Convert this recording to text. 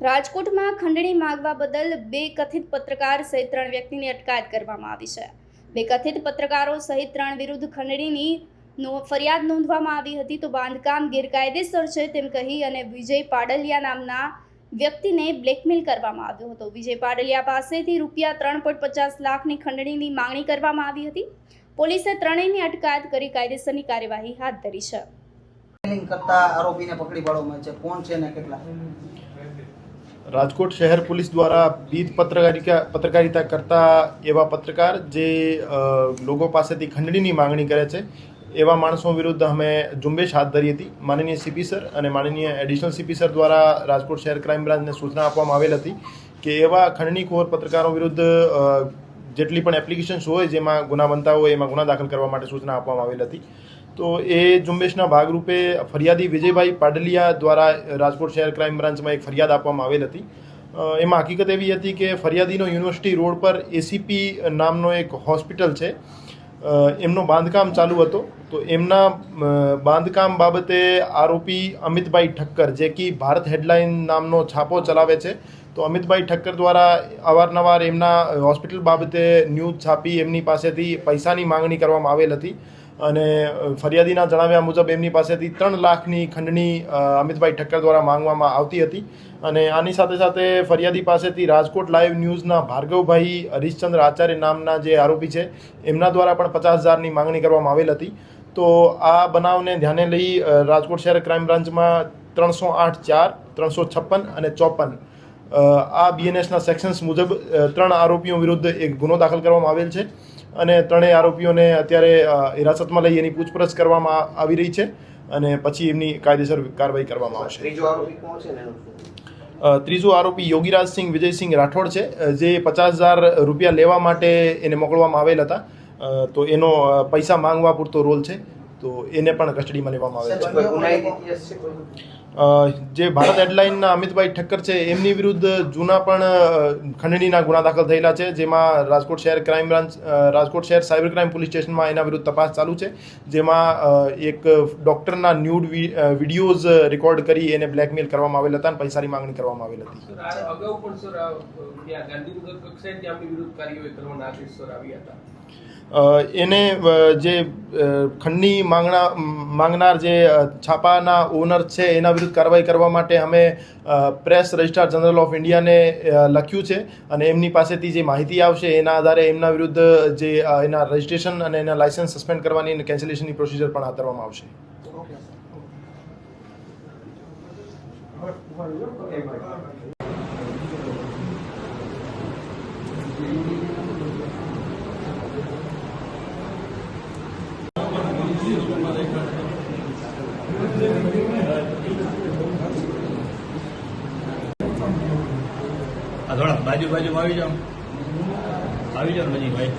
રાજકોટમાં ખંડણી માંગવા બદલ બે કથિત પત્રકાર સહિત 3 વ્યક્તિની અટકાયત કરવામાં આવી છે। બે કથિત પત્રકારો સહિત 3 વિરુદ્ધ ખંડણીની ફરિયાદ નોંધવામાં આવી હતી તો બાંધકામ ગેરકાયદેસર છે તેમ કહી અને વિજય પાડલિયા નામના વ્યક્તિને બ્લેકમેલ કરવામાં આવ્યો હતો। વિજય પાડલિયા પાસેથી રૂપિયા 3.50 લાખની ખંડણીની માંગણી કરવામાં આવી હતી। પોલીસે ત્રણેયની અટકાયત કરી કાયદેસરની કાર્યવાહી હાથ ધરી છે। કરતા આરોપીને પકડી પાડવામાં છે, કોણ છે ને કેટલા? રાજકોટ શહેર પોલીસ દ્વારા વિવિધ પત્રકારિતા કરતા એવા પત્રકાર જે લોકો પાસેથી ખંડણીની માંગણી કરે છે એવા માણસો વિરુદ્ધ અમે ઝુંબેશ હાથ ધરી હતી। માનનીય સીપી સર અને માનનીય એડિશનલ સીપી સર દ્વારા રાજકોટ શહેર ક્રાઇમ બ્રાન્ચને સૂચના આપવામાં આવેલ હતી કે એવા ખંડણીખોર પત્રકારો વિરુદ્ધ જેટલી પણ એપ્લિકેશન્સ હોય જેમાં ગુના બનતા હોય એમાં ગુના દાખલ કરવા માટે સૂચના આપવામાં આવેલ હતી। તો એ ઝુંબેશના ભાગરૂપે ફરિયાદી વિજયભાઈ પાડલિયા દ્વારા રાજકોટ શહેર ક્રાઇમ બ્રાન્ચમાં એક ફરિયાદ આપવામાં આવેલ હતી। એમાં હકીકત એવી હતી કે ફરિયાદીનો યુનિવર્સિટી રોડ પર એસીપી નામનો એક હોસ્પિટલ છે, એમનું બાંધકામ ચાલુ હતો। તો એમના બાંધકામ બાબતે આરોપી અમિતભાઈ ઠક્કર જે કે ભારત હેડલાઇન નામનો છાપો ચલાવે છે, તો અમિતભાઈ ઠક્કર દ્વારા અવારનવાર એમના હોસ્પિટલ બાબતે ન્યૂઝ છાપી એમની પાસેથી પૈસાની માંગણી કરવામાં આવેલ હતી અને ફરિયાદીના જણાવ્યા મુજબ એમની પાસેથી 3 લાખની ખંડણી અમિતભાઈ ઠક્કર દ્વારા માંગવામાં આવતી હતી। અને આની સાથે સાથે ફરિયાદી પાસેથી રાજકોટ લાઈવ ન્યૂઝના ભાર્ગવભાઈ હરીશચંદ્ર આચાર્ય નામના જે આરોપી છે એમના દ્વારા પણ 50,000ની માંગણી કરવામાં આવેલ હતી। તો આ બનાવને ધ્યાને લઈ રાજકોટ શહેર ક્રાઇમ બ્રાન્ચમાં 308(4), 356 અને 54 આ બીએનએસના સેક્શન્સ મુજબ 3 આરોપીઓ વિરુદ્ધ એક ગુનો દાખલ કરવામાં આવેલ છે અને ત્રણેય આરોપીઓને અત્યારે હિરાસતમાં લઈ એની પૂછપરછ કરવામાં આવી રહી છે અને પછી એમની કાયદેસર કાર્યવાહી કરવામાં આવશે। ત્રીજો આરોપી યોગીરાજસિંહ વિજયસિંહ રાઠોડ છે, જે 50,000 રૂપિયા લેવા માટે એને મોકલવામાં આવેલ હતા। તો એનો પૈસા માંગવા પૂરતો રોલ છે, તો એને પણ કસ્ટડીમાં લેવામાં આવેલ છે। જે ભારત હેડલાઇનના અમિતભાઈ ઠક્કર છે એમની વિરુદ્ધ જૂના પણ ખંડણીના ગુના દાખલ થયેલા છે, જેમાં રાજકોટ શહેર ક્રાઇમ બ્રાન્ચ રાજકોટ શહેર સાયબર ક્રાઇમ પોલીસ સ્ટેશનમાં એના વિરુદ્ધ તપાસ ચાલુ છે, જેમાં એક ડૉક્ટરના ન્યૂડ વિડીયોઝ રેકોર્ડ કરી એને બ્લેકમેલ કરવામાં આવેલ હતા અને પૈસાની માંગણી કરવામાં આવેલ હતી। એને જે ખંડની માંગનાર જે છાપાના ઓનર છે એના વિરુદ્ધ કાર્યવાહી કરવા માટે અમે પ્રેસ રજિસ્ટ્રાર જનરલ ઓફ ઇન્ડિયાને લખ્યું છે અને એમની પાસેથી જે માહિતી આવશે એના આધારે એમના વિરુદ્ધ જે એના રજિસ્ટ્રેશન અને એના લાયસન્સ સસ્પેન્ડ કરવાની અને કેન્સલેશનની પ્રોસિજર પણ હાથ ધરવામાં આવશે। થોડા બાજુ આવી જાઓ ને ભાઈ।